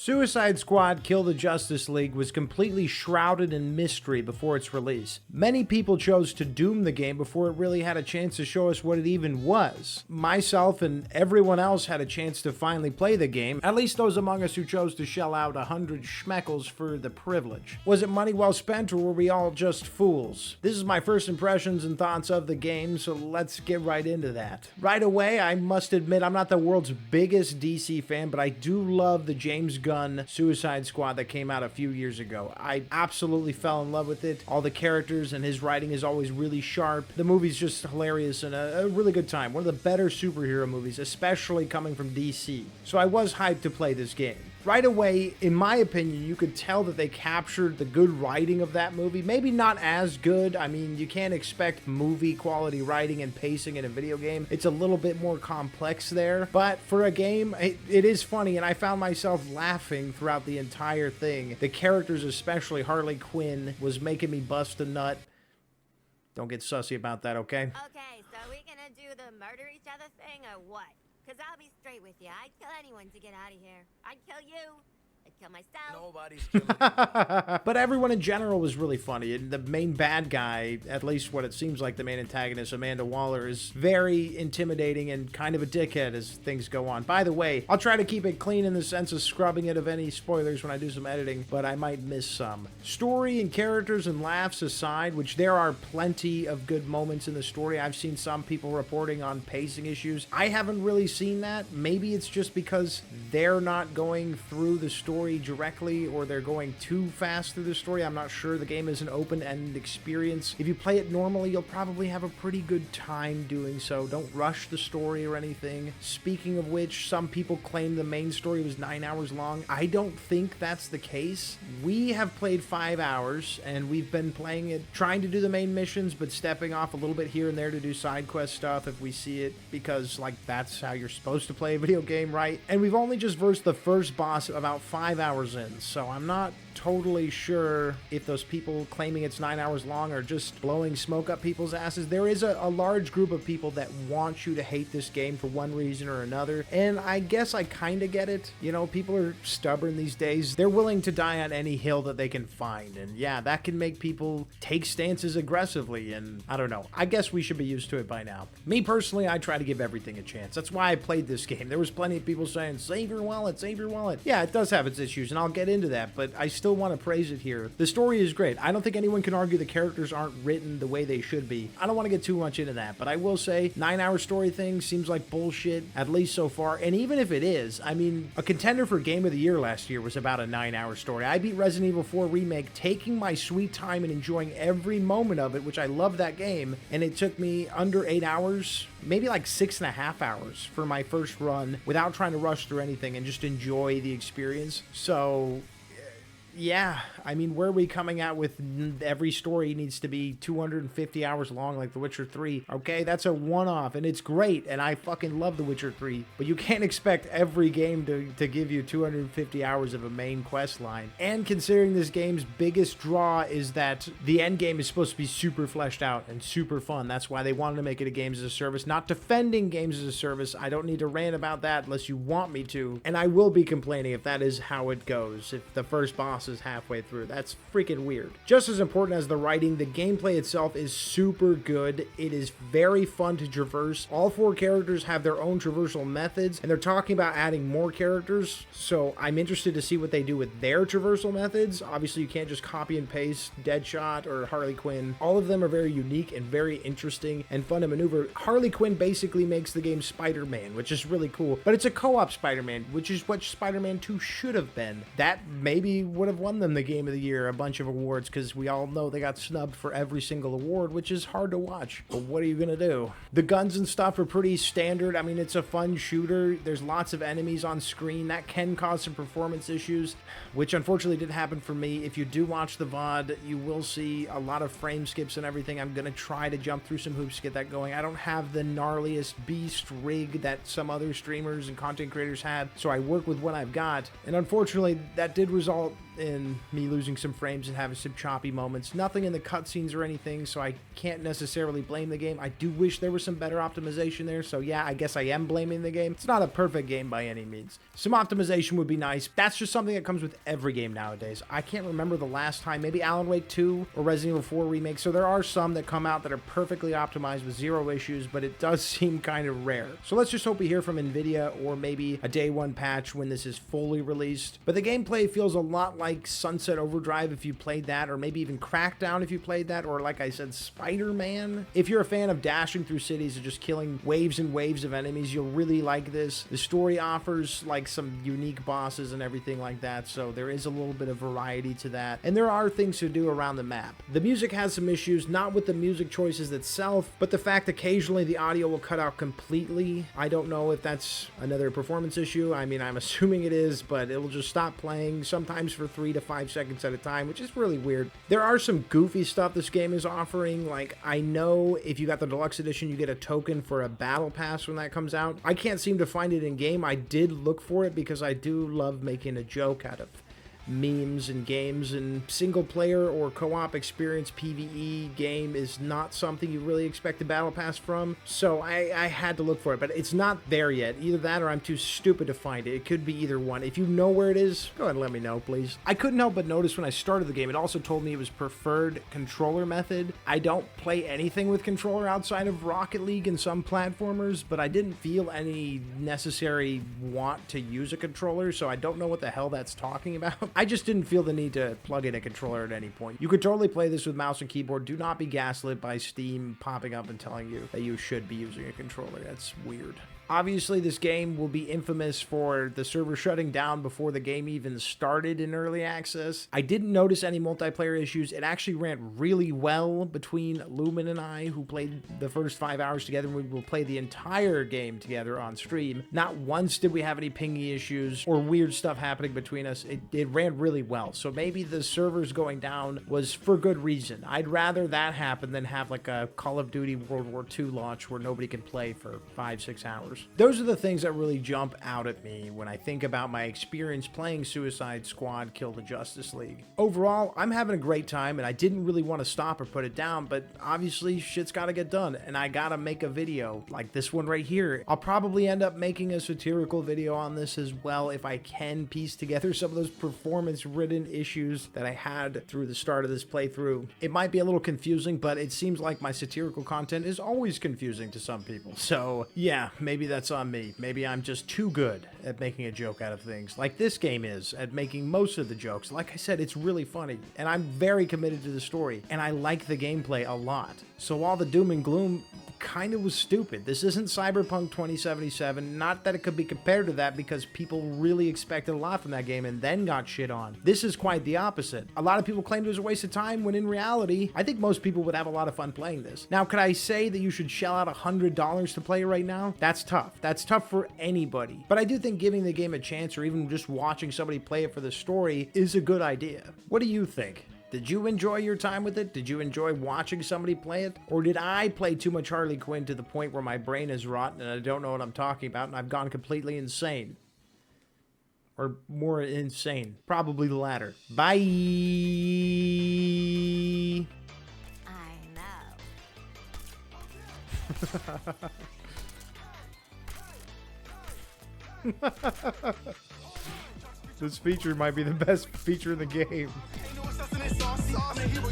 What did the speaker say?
Suicide Squad Kill the Justice League was completely shrouded in mystery before its release. Many people chose to doom the game before it really had a chance to show us what it even was. Myself and everyone else had a chance to finally play the game, at least those among us who chose to shell out 100 schmeckles for the privilege. Was it money well spent, or were we all just fools? This is my first impressions and thoughts of the game, so let's get right into that. Right away, I must admit I'm not the world's biggest DC fan, but I do love the James Gunn Suicide Squad that came out a few years ago. I absolutely fell in love with it. All the characters and his writing is always really sharp. The movie's just hilarious and a really good time. One of the better superhero movies, especially coming from DC. So I was hyped to play this game. Right away, in my opinion, you could tell that they captured the good writing of that movie. Maybe not as good. I mean, you can't expect movie quality writing and pacing in a video game. It's a little bit more complex there. But for a game, it is funny, and I found myself laughing throughout the entire thing. The characters, especially Harley Quinn, was making me bust a nut. Don't get sussy about that, okay? Okay, so we gonna do the murder each other thing or what? Because I'll be straight with you. I'd kill anyone to get out of here. I'd kill you. I'd kill myself. Nobody's killing But everyone in general was really funny. And the main bad guy, at least what it seems like the main antagonist, Amanda Waller, is very intimidating and kind of a dickhead as things go on. By the way, I'll try to keep it clean in the sense of scrubbing it of any spoilers when I do some editing, but I might miss some. Story and characters and laughs aside, which there are plenty of good moments in the story. I've seen some people reporting on pacing issues. I haven't really seen that. Maybe it's just because they're not going through the story directly, or they're going too fast through the story. I'm not sure. The game is an open-ended experience. If you play it normally, you'll probably have a pretty good time doing so. Don't rush the story or anything. Speaking of which, some people claim the main story was 9 hours long. I don't think that's the case. We have played 5 hours, and we've been playing it, trying to do the main missions, but stepping off a little bit here and there to do side quest stuff if we see it, because, like, that's how you're supposed to play a video game, right? And we've only just versed the first boss about 5 hours in, so I'm not totally sure if those people claiming it's 9 hours long are just blowing smoke up people's asses. There is a large group of people that want you to hate this game for one reason or another, and I guess I kind of get it. You know, people are stubborn these days. They're willing to die on any hill that they can find, and yeah, that can make people take stances aggressively, and I don't know. I guess we should be used to it by now. Me personally, I try to give everything a chance. That's why I played this game. There was plenty of people saying, save your wallet, save your wallet. Yeah, it does have its issues, and I'll get into that, but I still want to praise it here. The story is great. I don't think anyone can argue the characters aren't written the way they should be. I don't want to get too much into that, but I will say 9-hour story thing seems like bullshit, at least so far. And even if it is, I mean, a contender for Game of the Year last year was about a 9-hour story. I beat Resident Evil 4 Remake, taking my sweet time and enjoying every moment of it, which I love that game, and it took me under 8 hours, maybe like 6.5 hours for my first run without trying to rush through anything and just enjoy the experience. So yeah, I mean, where are we coming out with every story needs to be 250 hours long like The Witcher 3? Okay, that's a one-off, and it's great, and I fucking love The Witcher 3, but you can't expect every game to give you 250 hours of a main quest line. And considering this game's biggest draw is that the end game is supposed to be super fleshed out and super fun, that's why they wanted to make it a games as a service, not defending games as a service. I don't need to rant about that unless you want me to, and I will be complaining if that is how it goes, if the first boss is halfway through. That's freaking weird. Just as important as the writing, the gameplay itself is super good. It is very fun to traverse. All 4 characters have their own traversal methods, and they're talking about adding more characters, so I'm interested to see what they do with their traversal methods. Obviously, you can't just copy and paste Deadshot or Harley Quinn. All of them are very unique and very interesting and fun to maneuver. Harley Quinn basically makes the game Spider-Man, which is really cool, but it's a co-op Spider-Man, which is what Spider-Man 2 should have been. That maybe would have won them the Game of the Year, a bunch of awards, because we all know they got snubbed for every single award, which is hard to watch, but what are you gonna do? The guns and stuff are pretty standard. I mean, it's a fun shooter. There's lots of enemies on screen. That can cause some performance issues, which unfortunately did happen for me. If you do watch the VOD, you will see a lot of frame skips and everything. I'm gonna try to jump through some hoops to get that going. I don't have the gnarliest beast rig that some other streamers and content creators have, so I work with what I've got, and unfortunately that did result in me losing some frames and having some choppy moments. Nothing in the cutscenes or anything, so I can't necessarily blame the game. I do wish there was some better optimization there, so yeah, I guess I am blaming the game. It's not a perfect game by any means. Some optimization would be nice. That's just something that comes with every game nowadays. I can't remember the last time, maybe Alan Wake 2 or Resident Evil 4 Remake, so there are some that come out that are perfectly optimized with zero issues, but it does seem kind of rare. So let's just hope we hear from Nvidia or maybe a day one patch when this is fully released. But the gameplay feels a lot like Sunset Overdrive if you played that, or maybe even Crackdown if you played that, or like I said, Spider-Man. If you're a fan of dashing through cities and just killing waves and waves of enemies, you'll really like this. The story offers like some unique bosses and everything like that, so there is a little bit of variety to that. And there are things to do around the map. The music has some issues, not with the music choices itself, but the fact occasionally the audio will cut out completely. I don't know if that's another performance issue. I mean, I'm assuming it is, but it'll just stop playing sometimes for 3 to 5 seconds at a time, which is really weird. There are some goofy stuff this game is offering. Like, I know if you got the deluxe edition, you get a token for a battle pass when that comes out. I can't seem to find it in game. I did look for it because I do love making a joke out of memes and games, and single player or co-op experience PvE game is not something you really expect a battle pass from, so I had to look for it, but it's not there yet. Either that or I'm too stupid to find it. It could be either one. If you know where it is, go ahead and let me know, please. I couldn't help but notice when I started the game, it also told me it was preferred controller method. I don't play anything with controller outside of Rocket League and some platformers, but I didn't feel any necessary want to use a controller, so I don't know what the hell that's talking about. I just didn't feel the need to plug in a controller at any point. You could totally play this with mouse and keyboard. Do not be gaslit by Steam popping up and telling you that you should be using a controller. That's weird. Obviously, this game will be infamous for the server shutting down before the game even started in early access. I didn't notice any multiplayer issues. It actually ran really well between Lumen and I, who played the first 5 hours together. We will play the entire game together on stream. Not once did we have any pingy issues or weird stuff happening between us. It ran really well. So maybe the servers going down was for good reason. I'd rather that happen than have like a Call of Duty World War II launch where nobody can play for 5-6 hours. Those are the things that really jump out at me when I think about my experience playing Suicide Squad Kill the Justice League. Overall, I'm having a great time, and I didn't really want to stop or put it down, but obviously shit's gotta get done, and I gotta make a video like this one right here. I'll probably end up making a satirical video on this as well if I can piece together some of those performance-ridden issues that I had through the start of this playthrough. It might be a little confusing, but it seems like my satirical content is always confusing to some people. So yeah, maybe that's on me. Maybe I'm just too good at making a joke out of things, like this game is at making most of the jokes. Like I said, it's really funny, and I'm very committed to the story, and I like the gameplay a lot. So all the doom and gloom kind of was stupid. This isn't Cyberpunk 2077, not that it could be compared to that, because people really expected a lot from that game and then got shit on. This is quite the opposite. A lot of people claimed it was a waste of time, when in reality, I think most people would have a lot of fun playing this. Now, could I say that you should shell out $100 to play it right now? That's tough. That's tough for anybody. But I do think giving the game a chance, or even just watching somebody play it for the story, is a good idea. What do you think? Did you enjoy your time with it? Did you enjoy watching somebody play it? Or did I play too much Harley Quinn to the point where my brain is rotten and I don't know what I'm talking about and I've gone completely insane? Or more insane. Probably the latter. Bye! I know. This feature might be the best feature in the game. Ain't no assassinate sauce. I'm a hero,